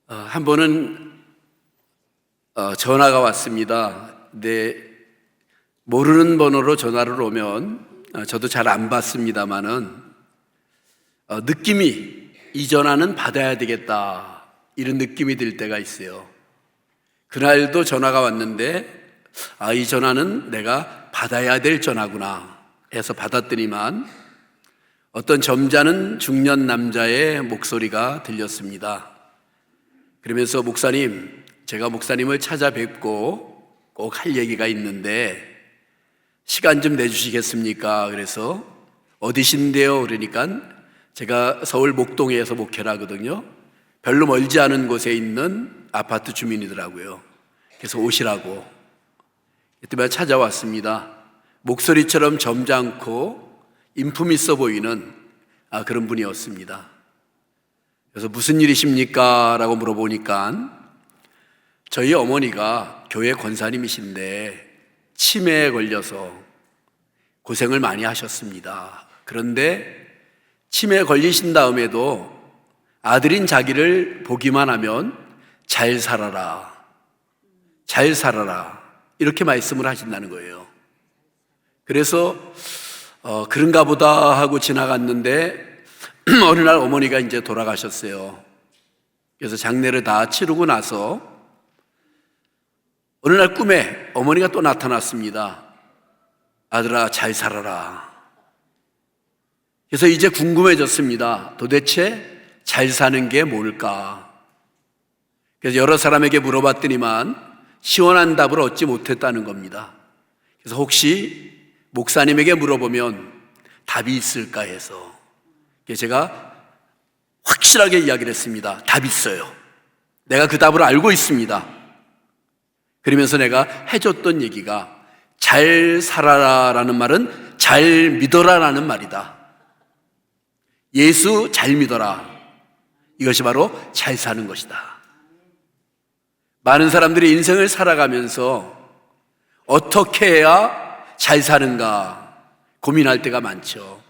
한 번은 전화가 왔습니다. 근데 모르는 번호로 전화를 오면 저도 잘 안 받습니다만은 느낌이 이 전화는 받아야 되겠다 이런 느낌이 들 때가 있어요. 그날도 전화가 왔는데 이 전화는 내가 받아야 될 전화구나 해서 받았더니만 어떤 점잖은 중년 남자의 목소리가 들렸습니다. 그러면서 목사님, 제가 목사님을 찾아뵙고 꼭 할 얘기가 있는데 시간 좀 내주시겠습니까? 그래서 어디신데요? 그러니까 제가 서울 목동에서 목회를 하거든요. 별로 멀지 않은 곳에 있는 아파트 주민이더라고요. 그래서 오시라고 그때마다 찾아왔습니다. 목소리처럼 점잖고 인품 있어 보이는 그런 분이었습니다. 그래서 무슨 일이십니까? 라고 물어보니까 저희 어머니가 교회 권사님이신데 치매에 걸려서 고생을 많이 하셨습니다. 그런데 치매에 걸리신 다음에도 아들인 자기를 보기만 하면 잘 살아라, 잘 살아라 이렇게 말씀을 하신다는 거예요. 그래서 그런가 보다 하고 지나갔는데 어느 날 어머니가 이제 돌아가셨어요. 그래서 장례를 다 치르고 나서 어느 날 꿈에 어머니가 또 나타났습니다. 아들아, 잘 살아라. 그래서 이제 궁금해졌습니다. 도대체 잘 사는 게 뭘까? 그래서 여러 사람에게 물어봤더니만 시원한 답을 얻지 못했다는 겁니다. 그래서 혹시 목사님에게 물어보면 답이 있을까 해서 제가 확실하게 이야기를 했습니다. 답이 있어요. 내가 그 답을 알고 있습니다. 그러면서 내가 해줬던 얘기가 잘 살아라 라는 말은 잘 믿어라 라는 말이다. 예수 잘 믿어라. 이것이 바로 잘 사는 것이다. 많은 사람들이 인생을 살아가면서 어떻게 해야 잘 사는가 고민할 때가 많죠.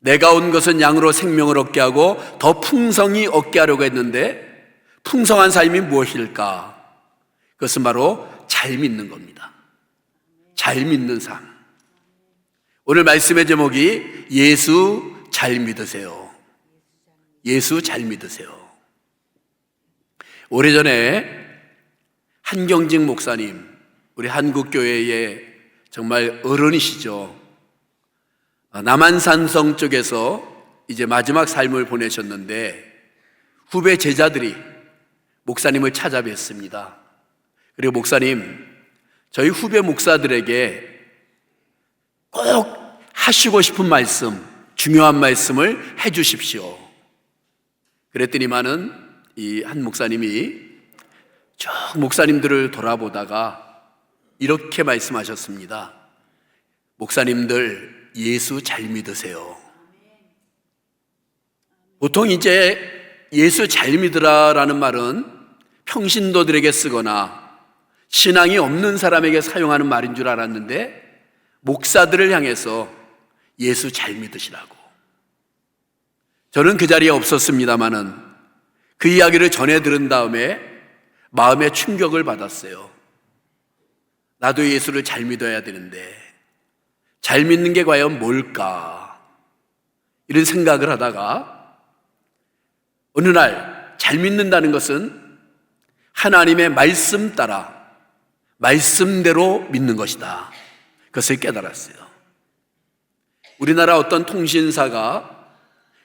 내가 온 것은 양으로 생명을 얻게 하고 더 풍성히 얻게 하려고 했는데 풍성한 삶이 무엇일까? 그것은 바로 잘 믿는 겁니다. 잘 믿는 삶. 오늘 말씀의 제목이 예수 잘 믿으세요. 예수 잘 믿으세요. 오래전에 한경직 목사님, 우리 한국교회의 정말 어른이시죠. 남한산성 쪽에서 이제 마지막 삶을 보내셨는데 후배 제자들이 목사님을 찾아뵀습니다. 그리고 목사님, 저희 후배 목사들에게 꼭 하시고 싶은 말씀, 중요한 말씀을 해 주십시오. 그랬더니만은 이 한 목사님이 쭉 목사님들을 돌아보다가 이렇게 말씀하셨습니다. 목사님들 예수 잘 믿으세요. 보통 이제 예수 잘 믿으라라는 말은 평신도들에게 쓰거나 신앙이 없는 사람에게 사용하는 말인 줄 알았는데 목사들을 향해서 예수 잘 믿으시라고. 저는 그 자리에 없었습니다마는 그 이야기를 전해 들은 다음에 마음에 충격을 받았어요. 나도 예수를 잘 믿어야 되는데 잘 믿는 게 과연 뭘까? 이런 생각을 하다가 어느 날 잘 믿는다는 것은 하나님의 말씀 따라 말씀대로 믿는 것이다. 그것을 깨달았어요. 우리나라 어떤 통신사가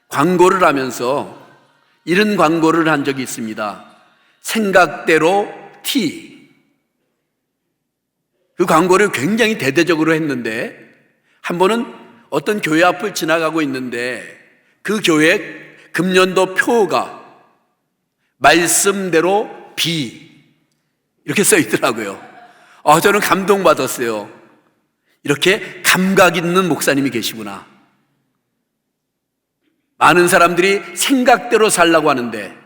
광고를 하면서 이런 광고를 한 적이 있습니다. 생각대로 T. 그 광고를 굉장히 대대적으로 했는데 한 번은 어떤 교회 앞을 지나가고 있는데 그 교회 금년도 표가 말씀대로 B 이렇게 써 있더라고요. 저는 감동받았어요. 이렇게 감각 있는 목사님이 계시구나. 많은 사람들이 생각대로 살라고 하는데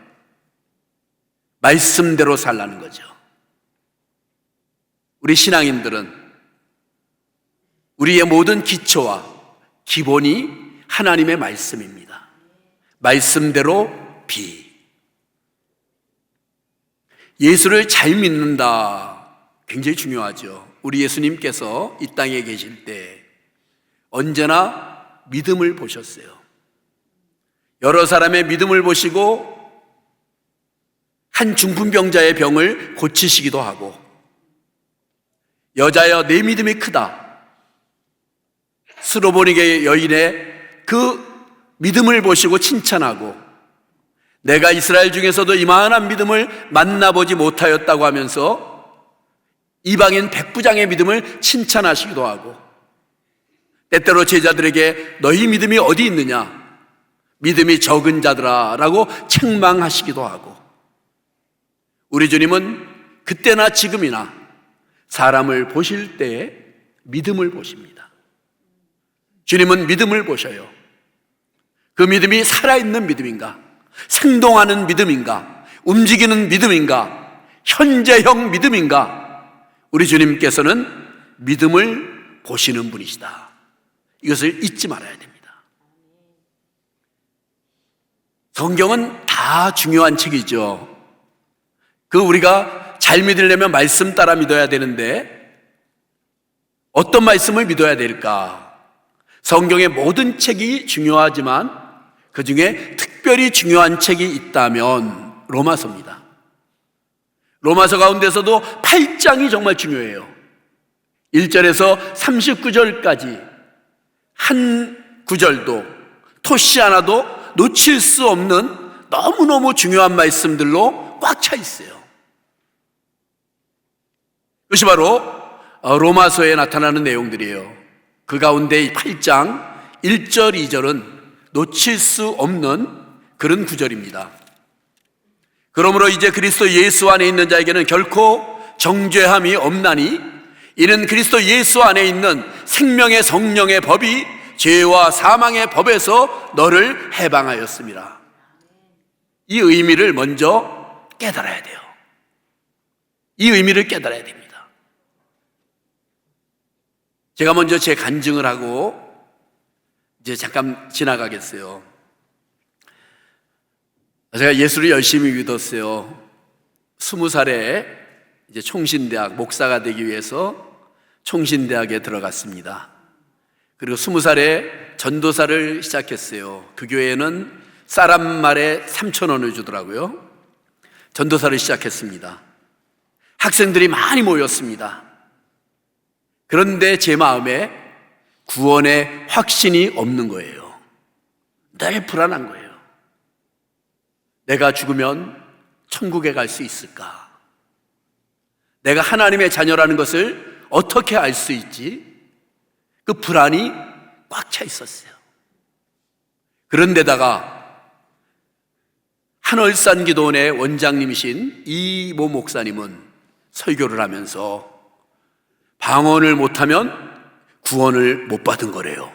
말씀대로 살라는 거죠. 우리 신앙인들은 우리의 모든 기초와 기본이 하나님의 말씀입니다. 말씀대로 B. 예수를 잘 믿는다, 굉장히 중요하죠. 우리 예수님께서 이 땅에 계실 때 언제나 믿음을 보셨어요. 여러 사람의 믿음을 보시고 한 중풍병자의 병을 고치시기도 하고, 여자여 내 믿음이 크다, 스로보니게 여인의 그 믿음을 보시고 칭찬하고, 내가 이스라엘 중에서도 이만한 믿음을 만나보지 못하였다고 하면서 이방인 백부장의 믿음을 칭찬하시기도 하고, 때때로 제자들에게 너희 믿음이 어디 있느냐, 믿음이 적은 자들아 라고 책망하시기도 하고, 우리 주님은 그때나 지금이나 사람을 보실 때에 믿음을 보십니다. 주님은 믿음을 보셔요. 그 믿음이 살아있는 믿음인가, 생동하는 믿음인가, 움직이는 믿음인가, 현재형 믿음인가, 우리 주님께서는 믿음을 보시는 분이시다. 이것을 잊지 말아야 됩니다. 성경은 다 중요한 책이죠. 우리가 잘 믿으려면 말씀 따라 믿어야 되는데 어떤 말씀을 믿어야 될까? 성경의 모든 책이 중요하지만 그 중에 특별히 중요한 책이 있다면 로마서입니다. 로마서 가운데서도 8장이 정말 중요해요. 1절에서 39절까지 한 구절도, 토시 하나도 놓칠 수 없는 너무너무 중요한 말씀들로 꽉 차 있어요. 그것이 바로 로마서에 나타나는 내용들이에요. 그 가운데 8장 1절, 2절은 놓칠 수 없는 그런 구절입니다. 그러므로 이제 그리스도 예수 안에 있는 자에게는 결코 정죄함이 없나니 이는 그리스도 예수 안에 있는 생명의 성령의 법이 죄와 사망의 법에서 너를 해방하였습니다. 이 의미를 먼저 깨달아야 돼요. 이 의미를 깨달아야 됩니다. 제가 먼저 제 간증을 하고 이제 잠깐 지나가겠어요. 제가 예수를 열심히 믿었어요. 20살에 이제 총신대학 목사가 되기 위해서 총신대학에 들어갔습니다. 그리고 20살에 전도사를 시작했어요. 그 교회는 사람 말에 3,000원을 주더라고요. 전도사를 시작했습니다. 학생들이 많이 모였습니다. 그런데 제 마음에 구원의 확신이 없는 거예요. 늘 불안한 거예요. 내가 죽으면 천국에 갈 수 있을까? 내가 하나님의 자녀라는 것을 어떻게 알 수 있지? 그 불안이 꽉 차 있었어요. 그런데다가 한월산 기도원의 원장님이신 이모 목사님은 설교를 하면서 방언을 못하면 구원을 못 받은 거래요.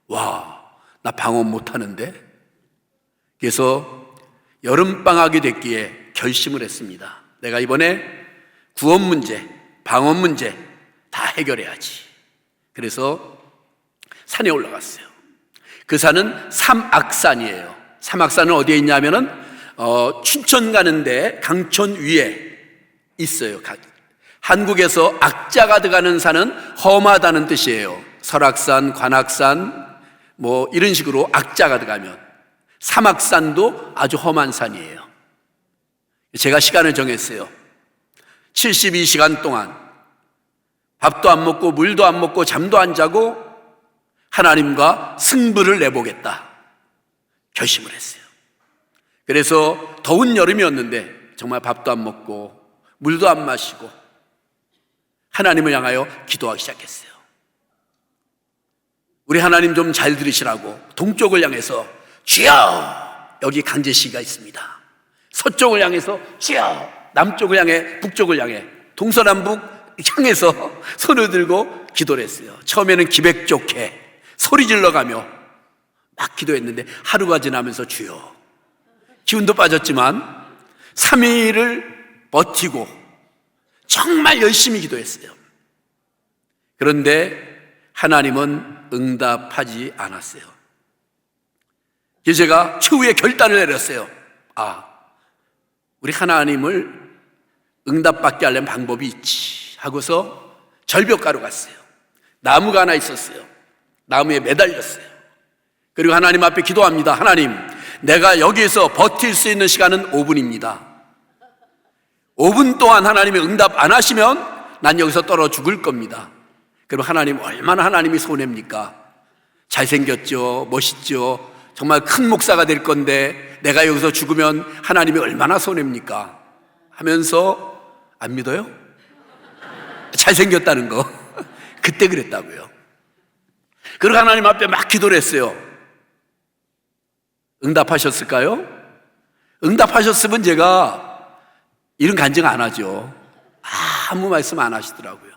와, 나 방언 못하는데? 그래서 여름방학이 됐기에 결심을 했습니다. 내가 이번에 구원 문제, 방언 문제 다 해결해야지. 그래서 산에 올라갔어요. 그 산은 삼악산이에요. 삼악산은 어디에 있냐면은 춘천 가는데 강촌 위에 있어요. 한국에서 악자가 들어가는 산은 험하다는 뜻이에요. 설악산, 관악산 뭐 이런 식으로 악자가 들어가면, 삼악산도 아주 험한 산이에요. 제가 시간을 정했어요. 72시간 동안 밥도 안 먹고 물도 안 먹고 잠도 안 자고 하나님과 승부를 내보겠다 결심을 했어요. 그래서 더운 여름이었는데 정말 밥도 안 먹고 물도 안 마시고 하나님을 향하여 기도하기 시작했어요. 우리 하나님 좀 잘 들으시라고 동쪽을 향해서 주여, 여기 강제시가 있습니다. 서쪽을 향해서 주여, 남쪽을 향해, 북쪽을 향해, 동서남북 향해서 손을 들고 기도를 했어요. 처음에는 기백 좋게 소리 질러가며 막 기도했는데 하루가 지나면서 주여, 기운도 빠졌지만 3일을 버티고 정말 열심히 기도했어요. 그런데 하나님은 응답하지 않았어요. 그래서 제가 최후의 결단을 내렸어요. 우리 하나님을 응답받게 하려면 방법이 있지 하고서 절벽가로 갔어요. 나무가 하나 있었어요. 나무에 매달렸어요. 그리고 하나님 앞에 기도합니다. 하나님, 내가 여기에서 버틸 수 있는 시간은 5분입니다. 5분 동안 하나님이 응답 안 하시면 난 여기서 떨어 죽을 겁니다. 그럼 하나님, 얼마나 하나님이 손해입니까? 잘생겼죠, 멋있죠, 정말 큰 목사가 될 건데 내가 여기서 죽으면 하나님이 얼마나 손해입니까? 하면서 안 믿어요? 잘생겼다는 거 그때 그랬다고요. 그리고 하나님 앞에 막 기도를 했어요. 응답하셨을까요? 응답하셨으면 제가 이런 간증 안 하죠. 아무 말씀 안 하시더라고요.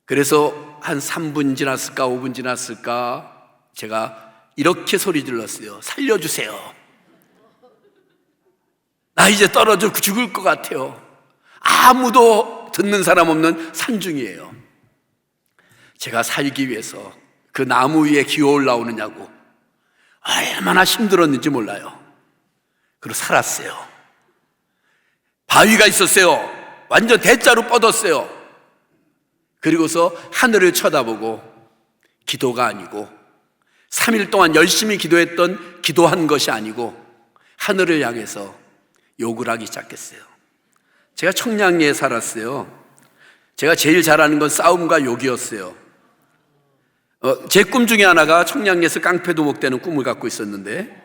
그래서 한 3분 지났을까 5분 지났을까 제가 이렇게 소리 질렀어요. 살려주세요. 나 이제 떨어져 죽을 것 같아요. 아무도 듣는 사람 없는 산중이에요. 제가 살기 위해서 그 나무 위에 기어 올라오느냐고 얼마나 힘들었는지 몰라요. 그리고 살았어요. 바위가 있었어요. 완전 대자로 뻗었어요. 그리고서 하늘을 쳐다보고 기도가 아니고 3일 동안 열심히 기도했던 기도한 것이 아니고 하늘을 향해서 욕을 하기 시작했어요. 제가 청량리에 살았어요. 제가 제일 잘하는 건 싸움과 욕이었어요. 제 꿈 중에 하나가 청량리에서 깡패도 목되는 꿈을 갖고 있었는데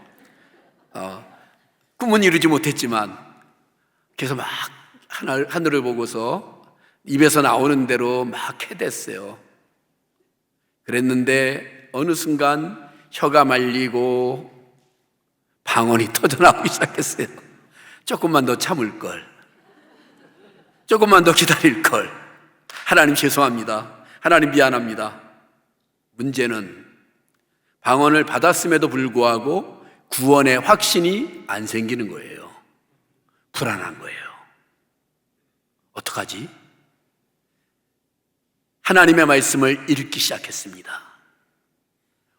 꿈은 이루지 못했지만 그래서 막 하늘을 보고서 입에서 나오는 대로 막 해댔어요. 그랬는데 어느 순간 혀가 말리고 방언이 터져나오기 시작했어요. 조금만 더 참을 걸, 조금만 더 기다릴 걸. 하나님 죄송합니다. 하나님 미안합니다. 문제는 방언을 받았음에도 불구하고 구원의 확신이 안 생기는 거예요. 불안한 거예요. 어떡하지? 하나님의 말씀을 읽기 시작했습니다.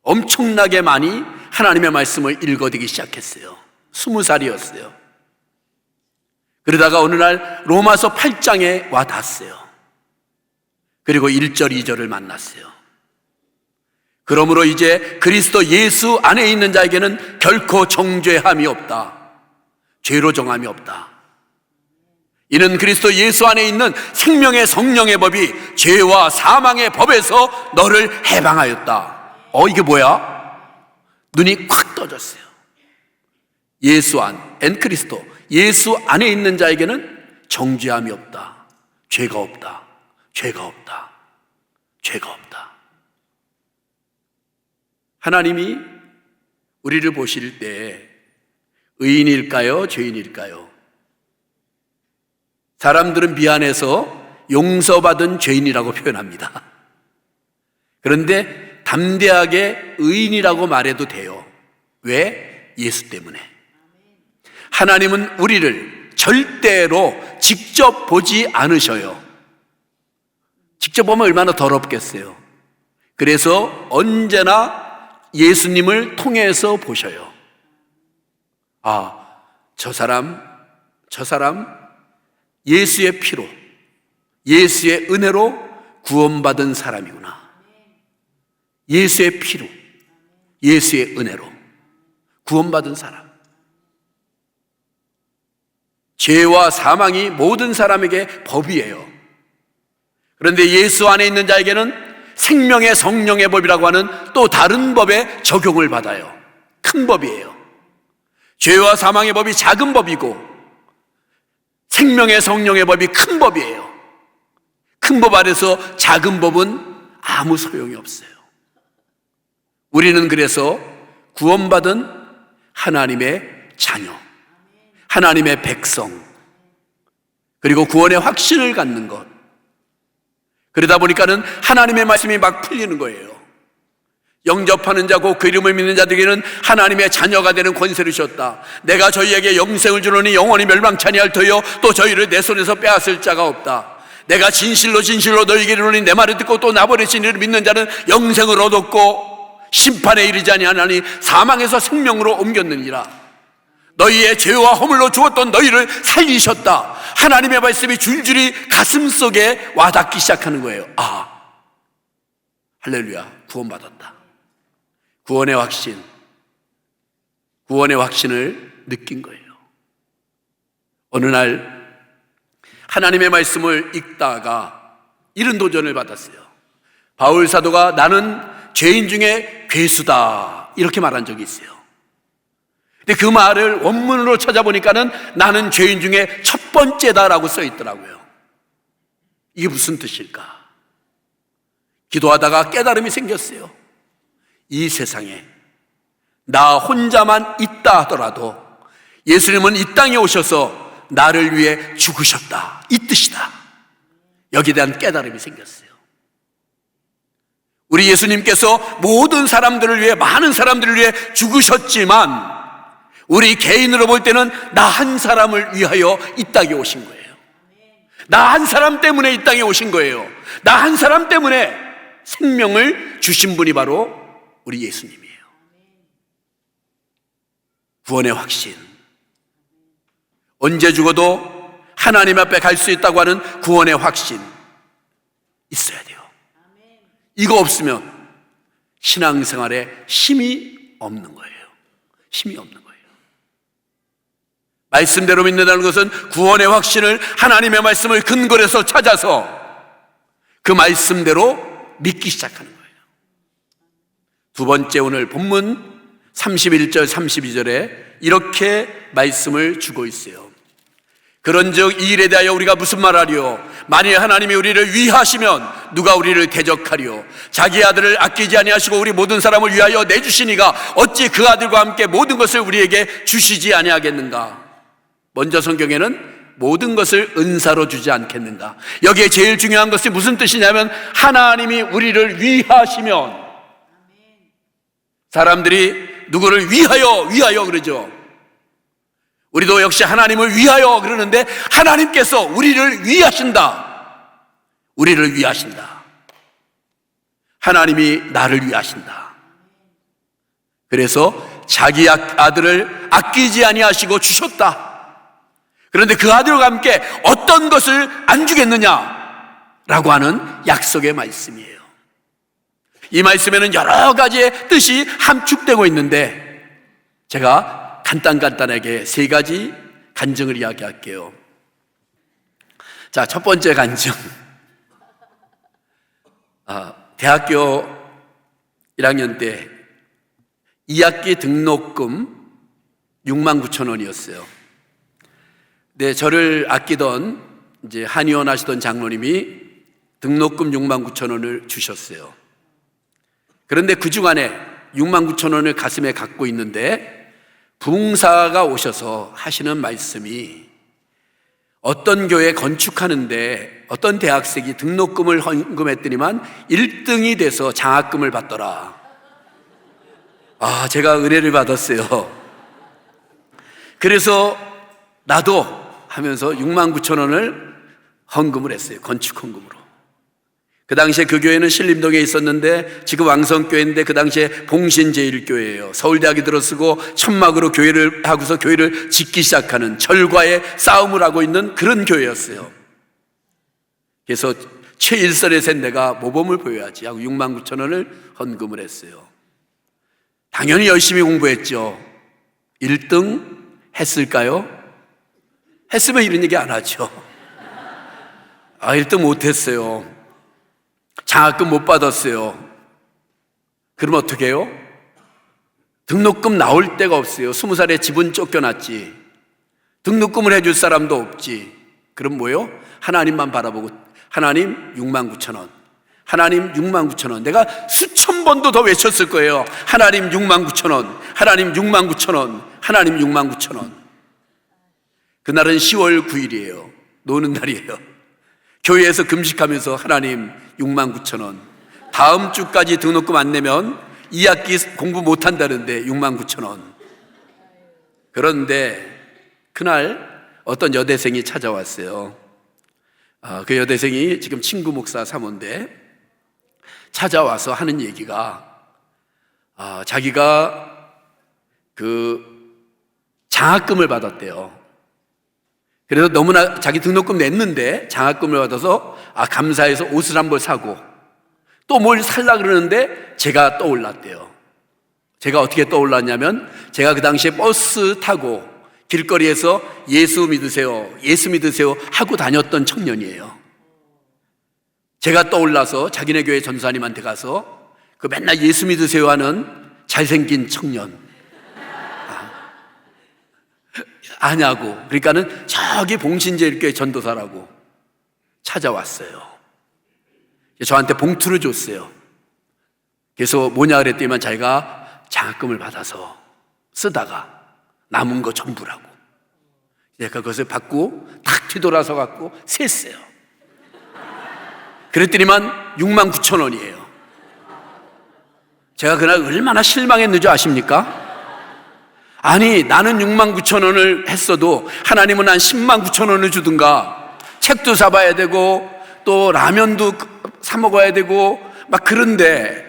엄청나게 많이 하나님의 말씀을 읽어대기 시작했어요. 20살이었어요. 그러다가 어느 날 로마서 8장에 와 닿았어요. 그리고 1절, 2절을 만났어요. 그러므로 이제 그리스도 예수 안에 있는 자에게는 결코 정죄함이 없다. 죄로 정함이 없다. 이는 그리스도 예수 안에 있는 생명의 성령의 법이 죄와 사망의 법에서 너를 해방하였다. 이게 뭐야? 눈이 콱 떠졌어요. 예수 안, 그리스도 예수 안에 있는 자에게는 정죄함이 없다. 죄가 없다. 죄가 없다. 죄가 없다. 하나님이 우리를 보실 때 의인일까요? 죄인일까요? 사람들은 미안해서 용서받은 죄인이라고 표현합니다. 그런데 담대하게 의인이라고 말해도 돼요. 왜? 예수 때문에. 하나님은 우리를 절대로 직접 보지 않으셔요. 직접 보면 얼마나 더럽겠어요. 그래서 언제나 예수님을 통해서 보셔요. 저 사람 예수의 피로, 예수의 은혜로 구원받은 사람이구나. 예수의 피로, 예수의 은혜로 구원받은 사람. 죄와 사망이 모든 사람에게 법이에요. 그런데 예수 안에 있는 자에게는 생명의 성령의 법이라고 하는 또 다른 법에 적용을 받아요. 큰 법이에요. 죄와 사망의 법이 작은 법이고 생명의 성령의 법이 큰 법이에요. 큰 법 아래서 작은 법은 아무 소용이 없어요. 우리는 그래서 구원받은 하나님의 자녀, 하나님의 백성, 그리고 구원의 확신을 갖는 것. 그러다 보니까는 하나님의 말씀이 막 풀리는 거예요. 영접하는 자고 그 이름을 믿는 자들에게는 하나님의 자녀가 되는 권세를 주셨다. 내가 저희에게 영생을 주노니 영원히 멸망치 아니할 터요 또 저희를 내 손에서 빼앗을 자가 없다. 내가 진실로 너희에게 이르노니 내 말을 듣고 또 나버리신 이를 믿는 자는 영생을 얻었고 심판에 이르지 아니하나니 사망에서 생명으로 옮겼느니라. 너희의 죄와 허물로 죽었던 너희를 살리셨다. 하나님의 말씀이 줄줄이 가슴 속에 와닿기 시작하는 거예요. 할렐루야, 구원받았다. 구원의 확신을 느낀 거예요. 어느 날 하나님의 말씀을 읽다가 이런 도전을 받았어요. 바울 사도가 나는 죄인 중에 괴수다 이렇게 말한 적이 있어요. 근데 그 말을 원문으로 찾아보니까는 나는 죄인 중에 첫 번째다라고 써 있더라고요. 이게 무슨 뜻일까? 기도하다가 깨달음이 생겼어요. 이 세상에 나 혼자만 있다 하더라도 예수님은 이 땅에 오셔서 나를 위해 죽으셨다, 이 뜻이다. 여기에 대한 깨달음이 생겼어요. 우리 예수님께서 모든 사람들을 위해, 많은 사람들을 위해 죽으셨지만 우리 개인으로 볼 때는 나 한 사람을 위하여 이 땅에 오신 거예요. 나 한 사람 때문에 이 땅에 오신 거예요. 나 한 사람 때문에 생명을 주신 분이 바로 우리 예수님이에요. 구원의 확신, 언제 죽어도 하나님 앞에 갈 수 있다고 하는 구원의 확신 있어야 돼요. 이거 없으면 신앙생활에 힘이 없는 거예요. 힘이 없는 거예요. 말씀대로 믿는다는 것은 구원의 확신을 하나님의 말씀을 근거로 해서 찾아서 그 말씀대로 믿기 시작하는 거예요. 두 번째, 오늘 본문 31절 32절에 이렇게 말씀을 주고 있어요. 그런즉 이 일에 대하여 우리가 무슨 말하리요? 만일 하나님이 우리를 위하시면 누가 우리를 대적하리요? 자기 아들을 아끼지 아니하시고 우리 모든 사람을 위하여 내주시니가 어찌 그 아들과 함께 모든 것을 우리에게 주시지 아니하겠는가? 먼저 성경에는 모든 것을 은사로 주지 않겠는가? 여기에 제일 중요한 것이 무슨 뜻이냐면 하나님이 우리를 위하시면, 사람들이 누구를 위하여 그러죠. 우리도 역시 하나님을 위하여 그러는데 하나님께서 우리를 위하신다. 우리를 위하신다. 하나님이 나를 위하신다. 그래서 자기 아들을 아끼지 아니하시고 주셨다. 그런데 그 아들과 함께 어떤 것을 안 주겠느냐라고 하는 약속의 말씀이에요. 이 말씀에는 여러 가지의 뜻이 함축되고 있는데 제가 간단하게 세 가지 간증을 이야기할게요. 자, 첫 번째 간증. 대학교 1학년 때 2학기 등록금 69,000원이었어요. 네, 저를 아끼던 이제 한의원 하시던 장로님이 등록금 69,000원을 주셨어요. 그런데 그 주간에 69,000원을 가슴에 갖고 있는데 부흥사가 오셔서 하시는 말씀이 어떤 교회 건축하는데 어떤 대학생이 등록금을 헌금했더니만 1등이 돼서 장학금을 받더라. 제가 은혜를 받았어요. 그래서 나도 하면서 69,000원을 헌금을 했어요. 건축 헌금으로. 그 당시에 그 교회는 신림동에 있었는데 지금 왕성교회인데 그 당시에 봉신제일교회예요. 서울대학이 들어서고 천막으로 교회를 하고서 교회를 짓기 시작하는 절과의 싸움을 하고 있는 그런 교회였어요. 그래서 최일선의 셋 내가 모범을 보여야지 하고 69,000원을 헌금을 했어요. 당연히 열심히 공부했죠. 1등 했을까요? 했으면 이런 얘기 안 하죠. 1등 못했어요. 장학금 못 받았어요. 그럼 어떻게 해요? 등록금 나올 데가 없어요. 20살에 집은 쫓겨났지. 등록금을 해줄 사람도 없지. 그럼 뭐요? 하나님만 바라보고 하나님 69,000원, 하나님 69,000원. 내가 수천 번도 더 외쳤을 거예요. 하나님 69,000원, 하나님 69,000원, 하나님 69,000원. 그날은 10월 9일이에요. 노는 날이에요. 교회에서 금식하면서 하나님 69,000원. 다음 주까지 등록금 안 내면 2학기 공부 못한다는데 69,000원. 그런데 그날 어떤 여대생이 찾아왔어요. 그 여대생이 지금 친구 목사 사모인데 찾아와서 하는 얘기가 자기가 그 장학금을 받았대요. 그래서 너무나 자기 등록금 냈는데 장학금을 받아서 감사해서 옷을 한 벌 사고 또 뭘 살라 그러는데 제가 떠올랐대요. 제가 어떻게 떠올랐냐면 제가 그 당시에 버스 타고 길거리에서 예수 믿으세요, 예수 믿으세요 하고 다녔던 청년이에요. 제가 떠올라서 자기네 교회 전사님한테 가서 그 맨날 예수 믿으세요 하는 잘생긴 청년 아냐고. 그러니까는 저기 봉신제일교회 전도사라고 찾아왔어요. 저한테 봉투를 줬어요. 그래서 뭐냐 그랬더니만 자기가 장학금을 받아서 쓰다가 남은 거 전부라고. 제가 그것을 받고 탁 뒤돌아서 갖고 셌어요. 그랬더니만 69,000원이에요. 제가 그날 얼마나 실망했는지 아십니까? 아니, 나는 69,000원을 했어도 하나님은 한 109,000원을 주든가. 책도 사봐야 되고 또 라면도 사 먹어야 되고 막 그런데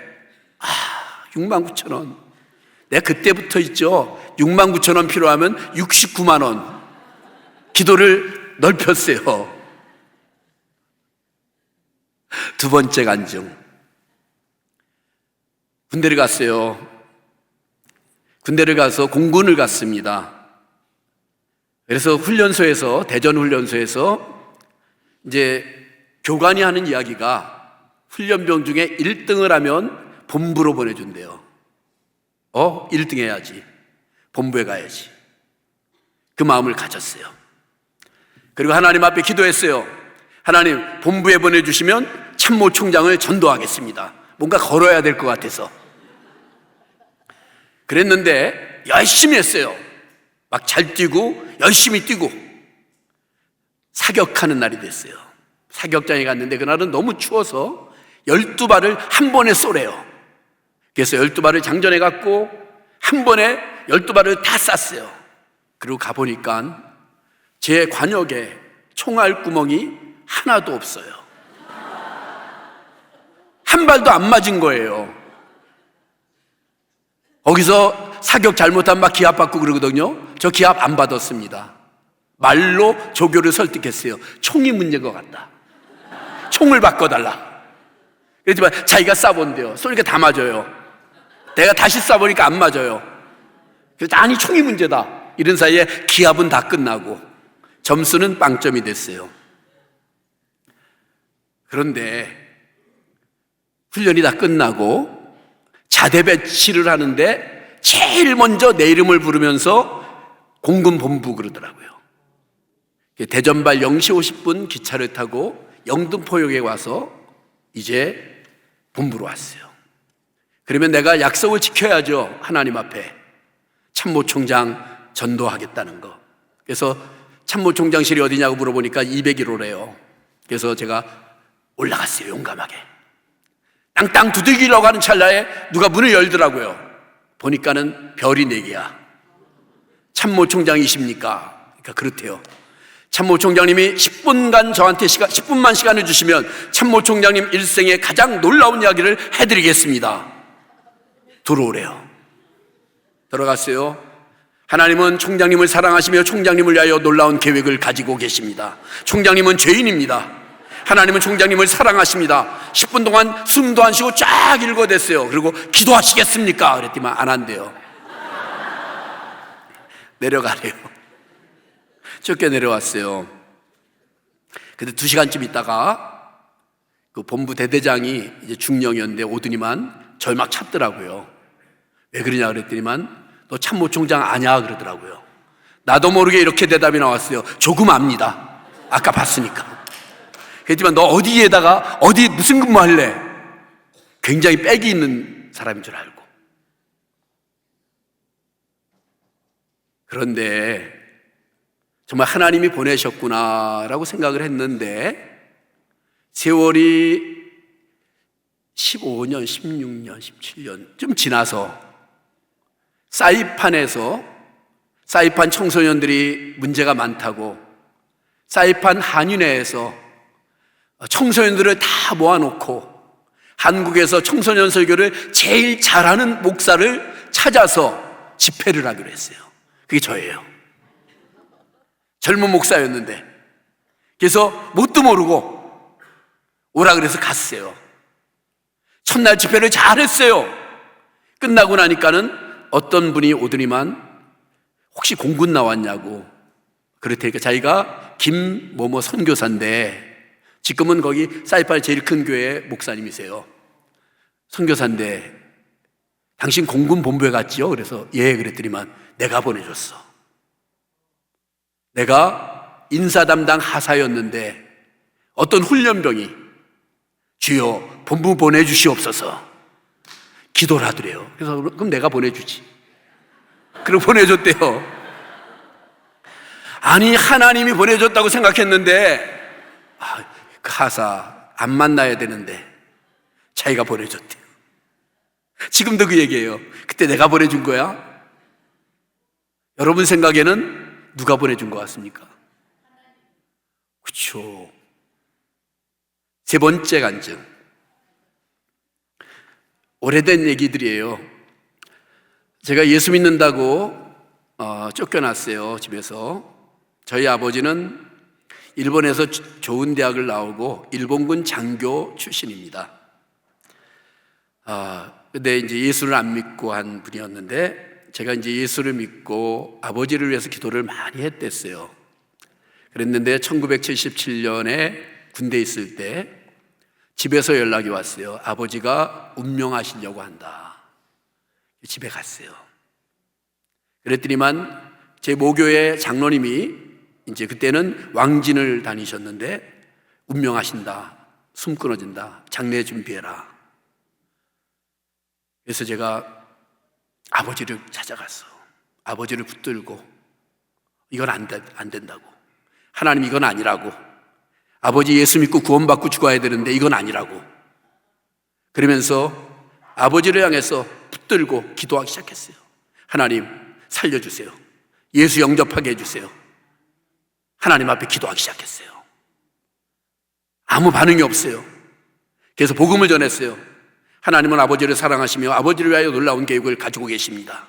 69,000원. 내가 그때부터 있죠, 69,000원 필요하면 69만 원 기도를 넓혔어요. 두 번째 간증. 군대를 갔어요. 군대를 가서 공군을 갔습니다. 그래서 훈련소에서, 대전 훈련소에서 이제 교관이 하는 이야기가 훈련병 중에 1등을 하면 본부로 보내준대요. 1등 해야지. 본부에 가야지. 그 마음을 가졌어요. 그리고 하나님 앞에 기도했어요. 하나님, 본부에 보내주시면 참모총장을 전도하겠습니다. 뭔가 걸어야 될 것 같아서. 그랬는데 열심히 했어요. 막 잘 뛰고 열심히 뛰고 사격하는 날이 됐어요. 사격장에 갔는데 그날은 너무 추워서 12발을 한 번에 쏘래요. 그래서 12발을 장전해 갖고 한 번에 12발을 다 쐈어요. 그리고 가보니까 제 관역에 총알 구멍이 하나도 없어요. 한 발도 안 맞은 거예요. 거기서 사격 잘못하면 막 기합 받고 그러거든요. 저 기합 안 받았습니다. 말로 조교를 설득했어요. 총이 문제인 것 같다. 총을 바꿔달라. 그랬지만 자기가 쏴본대요. 쏘니까 다 맞아요. 내가 다시 쏴보니까 안 맞아요. 그래서 아니, 총이 문제다. 이런 사이에 기합은 다 끝나고 점수는 빵점이 됐어요. 그런데 훈련이 다 끝나고 자대 배치를 하는데 제일 먼저 내 이름을 부르면서 공군 본부 그러더라고요. 대전발 0시 50분 기차를 타고 영등포역에 와서 이제 본부로 왔어요. 그러면 내가 약속을 지켜야죠. 하나님 앞에 참모총장 전도하겠다는 거. 그래서 참모총장실이 어디냐고 물어보니까 201호래요. 그래서 제가 올라갔어요. 용감하게. 땅땅 두들기려고 하는 찰나에 누가 문을 열더라고요. 보니까는 별이 4개야. 참모총장이십니까? 그러니까 그렇대요. 참모총장님이 10분간 저한테 10분만 시간을 주시면 참모총장님 일생에 가장 놀라운 이야기를 해드리겠습니다. 들어오래요. 들어갔어요. 하나님은 총장님을 사랑하시며 총장님을 위하여 놀라운 계획을 가지고 계십니다. 총장님은 죄인입니다. 하나님은 총장님을 사랑하십니다. 10분 동안 숨도 안 쉬고 쫙 읽어댔어요. 그리고 기도하시겠습니까? 그랬더니 안 한대요. 내려가래요. 쫓겨 내려왔어요. 근데 2시간쯤 있다가 그 본부 대대장이 이제 중령이었는데 오더니만 절 막 찾더라고요. 왜 그러냐 그랬더니만 너 참모총장 아냐 그러더라고요. 나도 모르게 이렇게 대답이 나왔어요. 조금 압니다. 아까 봤으니까. 그랬지만 너 어디에다가 어디 무슨 근무할래? 굉장히 빽이 있는 사람인 줄 알고. 그런데 정말 하나님이 보내셨구나라고 생각을 했는데 세월이 15년, 16년, 17년쯤 지나서 사이판에서 사이판 청소년들이 문제가 많다고 사이판 한인회에서 청소년들을 다 모아놓고 한국에서 청소년 설교를 제일 잘하는 목사를 찾아서 집회를 하기로 했어요. 그게 저예요. 젊은 목사였는데. 그래서 뭣도 모르고 오라 그래서 갔어요. 첫날 집회를 잘했어요. 끝나고 나니까는 어떤 분이 오더니만 혹시 공군 나왔냐고. 그랬더니 자기가 김某某 선교사인데 지금은 거기 사이판의 제일 큰 교회 목사님이세요. 선교사인데 당신 공군 본부에 갔지요? 그래서 예, 그랬더니만 내가 보내줬어. 내가 인사 담당 하사였는데 어떤 훈련병이 주여 본부 보내주시옵소서 기도를 하더래요. 그래서 그럼 내가 보내주지. 그리고 보내줬대요. 아니, 하나님이 보내줬다고 생각했는데 그 하사 안 만나야 되는데 자기가 보내줬대요. 지금도 그 얘기예요. 그때 내가 보내준 거야? 여러분 생각에는 누가 보내준 것 같습니까? 그렇죠. 세 번째 간증. 오래된 얘기들이에요. 제가 예수 믿는다고 쫓겨났어요, 집에서. 저희 아버지는 일본에서 좋은 대학을 나오고 일본군 장교 출신입니다. 근데 이제 예수를 안 믿고 한 분이었는데 제가 이제 예수를 믿고 아버지를 위해서 기도를 많이 했댔어요. 그랬는데 1977년에 군대에 있을 때 집에서 연락이 왔어요. 아버지가 운명하시려고 한다. 집에 갔어요. 그랬더니만 제 모교의 장로님이 이제 그때는 왕진을 다니셨는데 운명하신다. 숨 끊어진다. 장례 준비해라. 그래서 제가 아버지를 찾아갔어. 아버지를 붙들고 이건 안 된다고. 하나님 이건 아니라고. 아버지 예수 믿고 구원받고 죽어야 되는데 이건 아니라고. 그러면서 아버지를 향해서 붙들고 기도하기 시작했어요. 하나님 살려주세요. 예수 영접하게 해주세요. 하나님 앞에 기도하기 시작했어요. 아무 반응이 없어요. 그래서 복음을 전했어요. 하나님은 아버지를 사랑하시며 아버지를 위하여 놀라운 계획을 가지고 계십니다.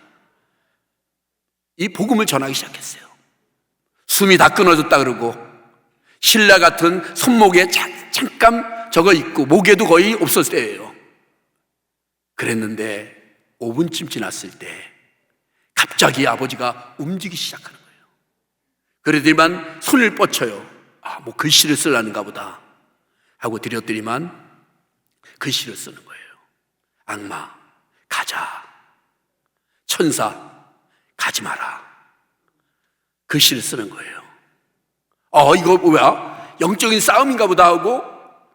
이 복음을 전하기 시작했어요. 숨이 다 끊어졌다 그러고 신라 같은 손목에 잠깐 저거 있고 목에도 거의 없었을 때예요. 그랬는데 5분쯤 지났을 때 갑자기 아버지가 움직이기 시작하는 거예요. 그러더니만 손을 뻗쳐요. 뭐 글씨를 쓰려는가 보다 하고 드렸더니만 글씨를 쓰는 거예요. 악마 가자, 천사 가지 마라. 글씨를 쓰는 거예요. 이거 뭐야? 영적인 싸움인가 보다 하고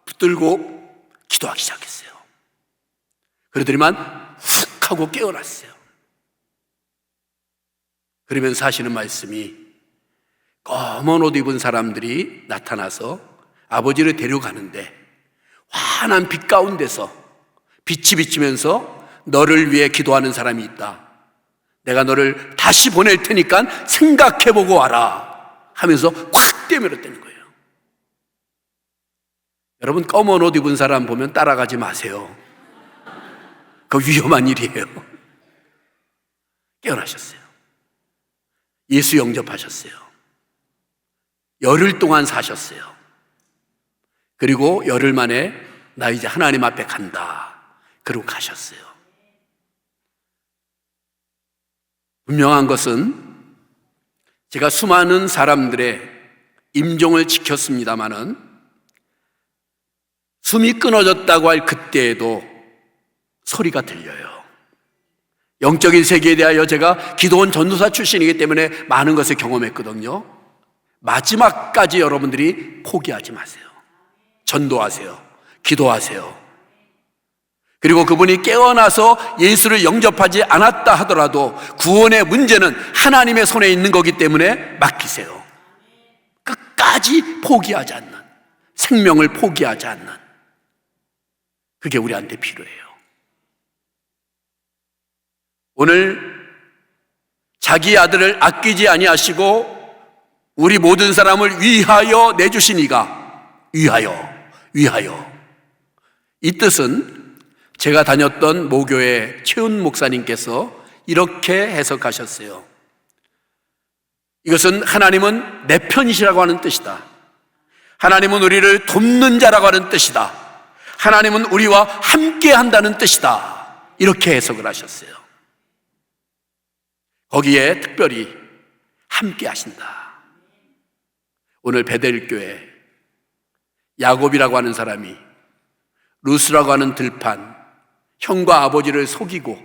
붙들고 기도하기 시작했어요. 그러더니만 훅 하고 깨어났어요. 그러면서 하시는 말씀이 검은 옷 입은 사람들이 나타나서 아버지를 데려가는데 환한 빛 가운데서 빛이 비치면서 너를 위해 기도하는 사람이 있다. 내가 너를 다시 보낼 테니까 생각해보고 와라 하면서 확 때밀었다는 거예요. 여러분 검은 옷 입은 사람 보면 따라가지 마세요. 그거 위험한 일이에요. 깨어나셨어요. 예수 영접하셨어요. 열흘 동안 사셨어요. 그리고 열흘 만에 나 이제 하나님 앞에 간다. 그러고 가셨어요. 분명한 것은 제가 수많은 사람들의 임종을 지켰습니다마는 숨이 끊어졌다고 할 그때에도 소리가 들려요. 영적인 세계에 대하여 제가 기도원 전도사 출신이기 때문에 많은 것을 경험했거든요. 마지막까지 여러분들이 포기하지 마세요. 전도하세요. 기도하세요. 그리고 그분이 깨어나서 예수를 영접하지 않았다 하더라도 구원의 문제는 하나님의 손에 있는 거기 때문에 맡기세요. 끝까지 포기하지 않는, 생명을 포기하지 않는, 그게 우리한테 필요해요. 오늘 자기 아들을 아끼지 아니하시고 우리 모든 사람을 위하여 내주신 이가 위하여 이 뜻은 제가 다녔던 모교의 최은 목사님께서 이렇게 해석하셨어요. 이것은 하나님은 내 편이시라고 하는 뜻이다. 하나님은 우리를 돕는 자라고 하는 뜻이다. 하나님은 우리와 함께 한다는 뜻이다. 이렇게 해석을 하셨어요. 거기에 특별히 함께 하신다. 오늘 베델교회 야곱이라고 하는 사람이 루스라고 하는 들판, 형과 아버지를 속이고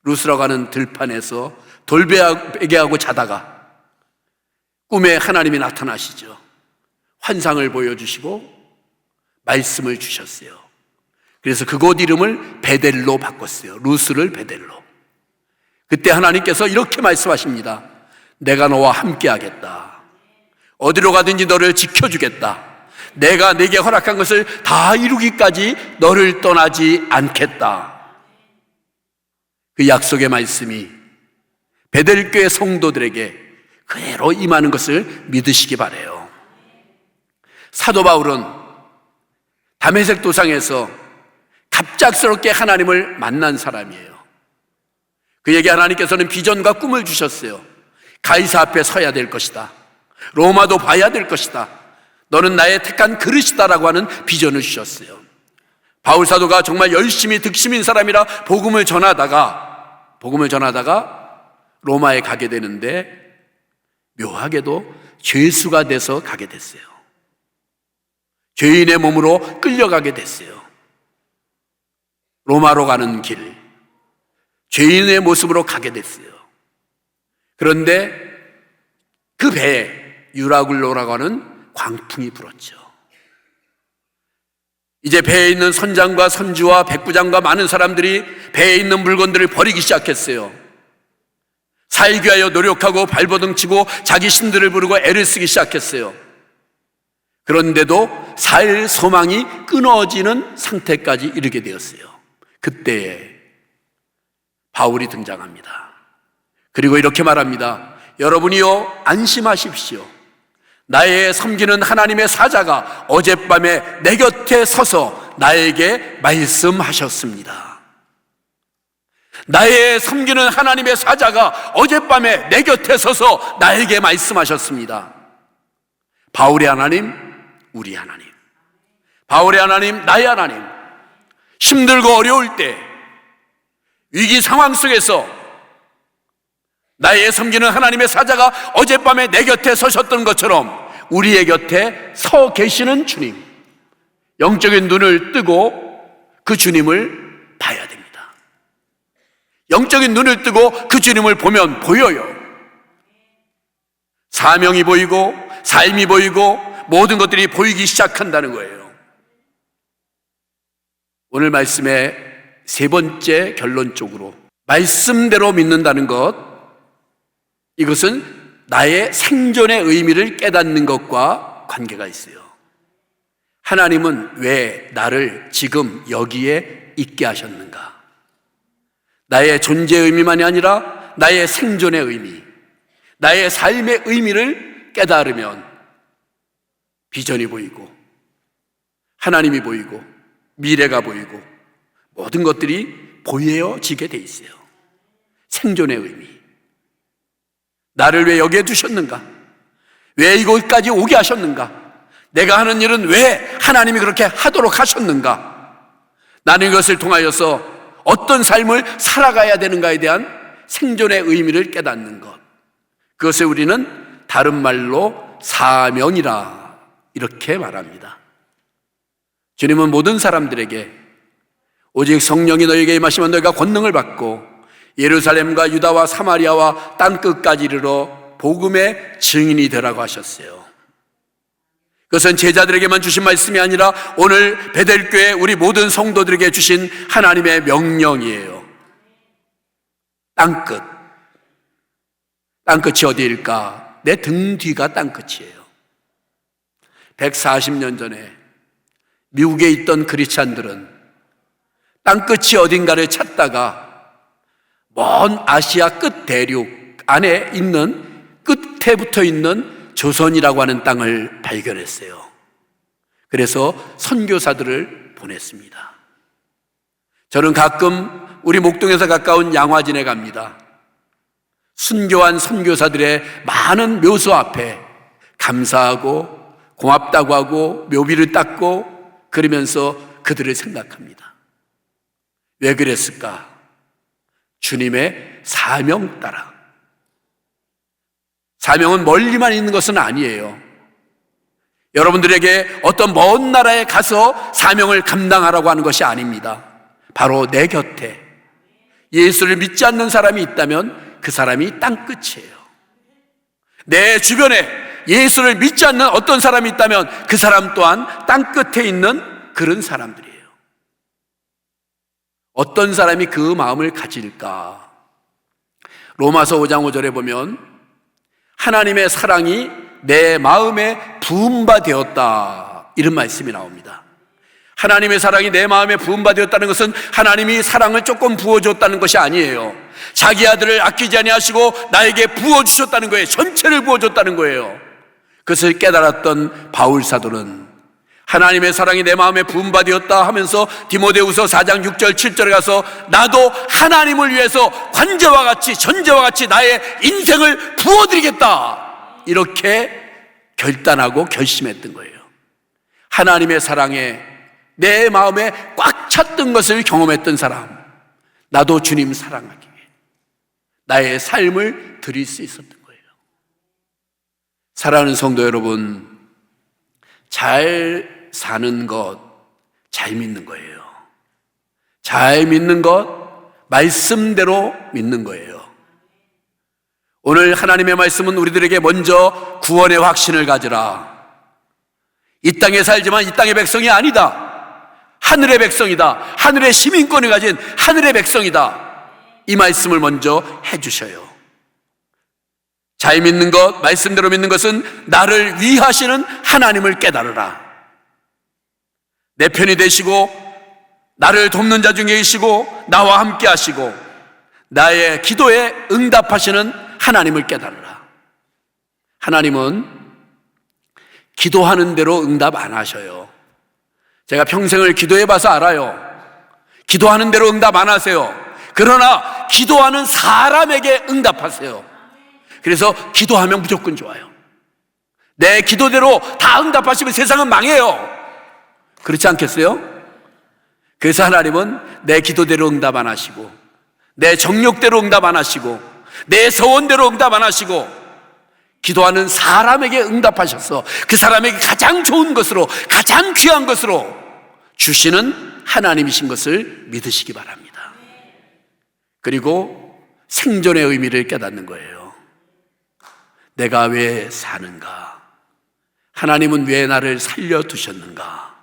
루스라고 하는 들판에서 돌베개하고 자다가 꿈에 하나님이 나타나시죠. 환상을 보여주시고 말씀을 주셨어요. 그래서 그곳 이름을 베델로 바꿨어요. 루스를 베델로. 그때 하나님께서 이렇게 말씀하십니다. 내가 너와 함께 하겠다. 어디로 가든지 너를 지켜주겠다. 내가 네게 허락한 것을 다 이루기까지 너를 떠나지 않겠다. 그 약속의 말씀이 베델교회 성도들에게 그대로 임하는 것을 믿으시기 바라요. 사도 바울은 다메섹 도상에서 갑작스럽게 하나님을 만난 사람이에요. 그에게 하나님께서는 비전과 꿈을 주셨어요. 가이사 앞에 서야 될 것이다. 로마도 봐야 될 것이다. 너는 나의 택한 그릇이다라고 하는 비전을 주셨어요. 바울 사도가 정말 열심히 득심인 사람이라 복음을 전하다가 로마에 가게 되는데 묘하게도 죄수가 돼서 가게 됐어요. 죄인의 몸으로 끌려가게 됐어요. 로마로 가는 길, 죄인의 모습으로 가게 됐어요. 그런데 그 배에 유라굴로라고 하는 광풍이 불었죠. 이제 배에 있는 선장과 선주와 백부장과 많은 사람들이 배에 있는 물건들을 버리기 시작했어요. 살기 위하여 노력하고 발버둥 치고 자기 신들을 부르고 애를 쓰기 시작했어요. 그런데도 살 소망이 끊어지는 상태까지 이르게 되었어요. 그때에 바울이 등장합니다. 그리고 이렇게 말합니다. 여러분이요, 안심하십시오. 나의 섬기는 하나님의 사자가 어젯밤에 내 곁에 서서 나에게 말씀하셨습니다. 나의 섬기는 하나님의 사자가 어젯밤에 내 곁에 서서 나에게 말씀하셨습니다. 바울의 하나님, 우리 하나님. 바울의 하나님, 나의 하나님. 힘들고 어려울 때, 위기 상황 속에서 나의 섬기는 하나님의 사자가 어젯밤에 내 곁에 서셨던 것처럼 우리의 곁에 서 계시는 주님, 영적인 눈을 뜨고 그 주님을 봐야 됩니다. 영적인 눈을 뜨고 그 주님을 보면 보여요. 사명이 보이고 삶이 보이고 모든 것들이 보이기 시작한다는 거예요. 오늘 말씀의 세 번째 결론적으로 말씀대로 믿는다는 것, 이것은 나의 생존의 의미를 깨닫는 것과 관계가 있어요. 하나님은 왜 나를 지금 여기에 있게 하셨는가? 나의 존재의 의미만이 아니라 나의 생존의 의미, 나의 삶의 의미를 깨달으면 비전이 보이고 하나님이 보이고 미래가 보이고 모든 것들이 보여지게 돼 있어요. 생존의 의미. 나를 왜 여기에 두셨는가? 왜 이곳까지 오게 하셨는가? 내가 하는 일은 왜 하나님이 그렇게 하도록 하셨는가? 나는 이것을 통하여서 어떤 삶을 살아가야 되는가에 대한 생존의 의미를 깨닫는 것, 그것을 우리는 다른 말로 사명이라 이렇게 말합니다. 주님은 모든 사람들에게 오직 성령이 너에게 임하시면 너희가 권능을 받고 예루살렘과 유다와 사마리아와 땅끝까지 이르러 복음의 증인이 되라고 하셨어요. 그것은 제자들에게만 주신 말씀이 아니라 오늘 베델교회 우리 모든 성도들에게 주신 하나님의 명령이에요. 땅끝. 땅끝이 어디일까? 내 등 뒤가 땅끝이에요. 140년 전에 미국에 있던 크리스찬들은 땅끝이 어딘가를 찾다가 먼 아시아 끝 대륙 안에 있는 끝에 붙어 있는 조선이라고 하는 땅을 발견했어요. 그래서 선교사들을 보냈습니다. 저는 가끔 우리 목동에서 가까운 양화진에 갑니다. 순교한 선교사들의 많은 묘소 앞에 감사하고 고맙다고 하고 묘비를 닦고 그러면서 그들을 생각합니다. 왜 그랬을까? 주님의 사명 따라. 사명은 멀리만 있는 것은 아니에요. 여러분들에게 어떤 먼 나라에 가서 사명을 감당하라고 하는 것이 아닙니다. 바로 내 곁에 예수를 믿지 않는 사람이 있다면 그 사람이 땅끝이에요. 내 주변에 예수를 믿지 않는 어떤 사람이 있다면 그 사람 또한 땅끝에 있는 그런 사람들이에요. 어떤 사람이 그 마음을 가질까? 로마서 5장 5절에 보면 하나님의 사랑이 내 마음에 부은 바 되었다, 이런 말씀이 나옵니다. 하나님의 사랑이 내 마음에 부은 바 되었다는 것은 하나님이 사랑을 조금 부어줬다는 것이 아니에요. 자기 아들을 아끼지 아니하시고 나에게 부어주셨다는 거예요. 전체를 부어줬다는 거예요. 그것을 깨달았던 바울 사도는 하나님의 사랑이 내 마음에 부은 바 되었다 하면서 디모데후서 4장 6절 7절에 가서 나도 하나님을 위해서 관제와 같이 전제와 같이 나의 인생을 부어드리겠다, 이렇게 결단하고 결심했던 거예요. 하나님의 사랑에 내 마음에 꽉 찼던 것을 경험했던 사람, 나도 주님 사랑하기 위해 나의 삶을 드릴 수 있었던 거예요. 사랑하는 성도 여러분, 잘 사는 것, 잘 믿는 거예요. 잘 믿는 것, 말씀대로 믿는 거예요. 오늘 하나님의 말씀은 우리들에게 먼저 구원의 확신을 가지라. 이 땅에 살지만 이 땅의 백성이 아니다. 하늘의 백성이다. 하늘의 시민권을 가진 하늘의 백성이다. 이 말씀을 먼저 해주셔요. 잘 믿는 것, 말씀대로 믿는 것은 나를 위하시는 하나님을 깨달으라. 내 편이 되시고 나를 돕는 자 중에 계시고 나와 함께 하시고 나의 기도에 응답하시는 하나님을 깨달으라. 하나님은 기도하는 대로 응답 안 하셔요. 제가 평생을 기도해 봐서 알아요. 기도하는 대로 응답 안 하세요. 그러나 기도하는 사람에게 응답하세요. 그래서 기도하면 무조건 좋아요. 내 기도대로 다 응답하시면 세상은 망해요. 그렇지 않겠어요? 그래서 하나님은 내 기도대로 응답 안 하시고 내 정욕대로 응답 안 하시고 내 소원대로 응답 안 하시고 기도하는 사람에게 응답하셔서 그 사람에게 가장 좋은 것으로, 가장 귀한 것으로 주시는 하나님이신 것을 믿으시기 바랍니다. 그리고 생존의 의미를 깨닫는 거예요. 내가 왜 사는가? 하나님은 왜 나를 살려두셨는가?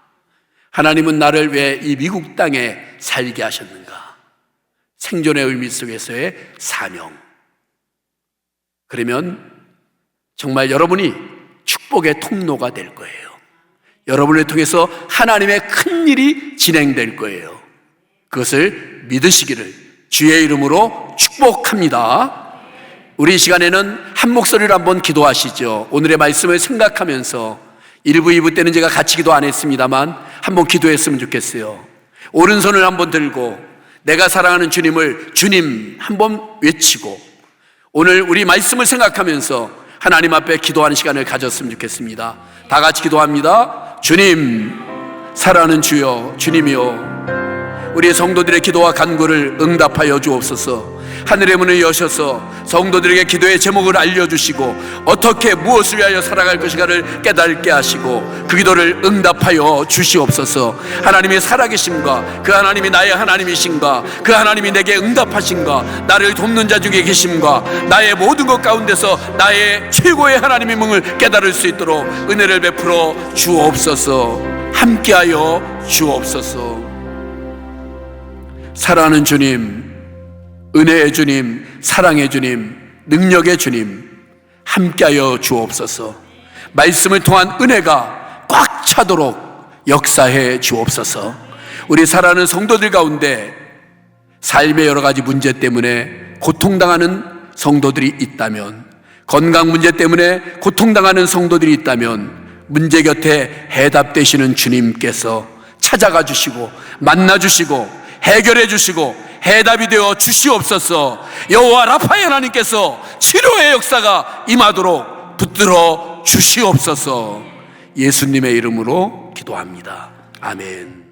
하나님은 나를 왜 이 미국 땅에 살게 하셨는가? 생존의 의미 속에서의 사명. 그러면 정말 여러분이 축복의 통로가 될 거예요. 여러분을 통해서 하나님의 큰 일이 진행될 거예요. 그것을 믿으시기를 주의 이름으로 축복합니다. 우리 이 시간에는 한 목소리로 한번 기도하시죠. 오늘의 말씀을 생각하면서 1부, 2부 때는 제가 같이 기도 안 했습니다만 한번 기도했으면 좋겠어요. 오른손을 한번 들고 내가 사랑하는 주님을 주님 한번 외치고 오늘 우리 말씀을 생각하면서 하나님 앞에 기도하는 시간을 가졌으면 좋겠습니다. 다 같이 기도합니다. 주님, 사랑하는 주여, 주님이여, 우리 성도들의 기도와 간구를 응답하여 주옵소서. 하늘의 문을 여셔서 성도들에게 기도의 제목을 알려주시고 어떻게 무엇을 위하여 살아갈 것인가를 깨닫게 하시고 그 기도를 응답하여 주시옵소서. 하나님이 살아계심과 그 하나님이 나의 하나님이신가, 그 하나님이 내게 응답하신가, 나를 돕는 자 중에 계심과 나의 모든 것 가운데서 나의 최고의 하나님의 명을 깨달을 수 있도록 은혜를 베풀어 주옵소서. 함께하여 주옵소서. 사랑하는 주님, 은혜의 주님, 사랑의 주님, 능력의 주님, 함께하여 주옵소서. 말씀을 통한 은혜가 꽉 차도록 역사해 주옵소서. 우리 사랑하는 성도들 가운데 삶의 여러 가지 문제 때문에 고통당하는 성도들이 있다면, 건강 문제 때문에 고통당하는 성도들이 있다면 문제 곁에 해답되시는 주님께서 찾아가 주시고 만나 주시고 해결해 주시고 해답이 되어 주시옵소서. 여호와 라파의 하나님께서 치료의 역사가 임하도록 붙들어 주시옵소서. 예수님의 이름으로 기도합니다. 아멘.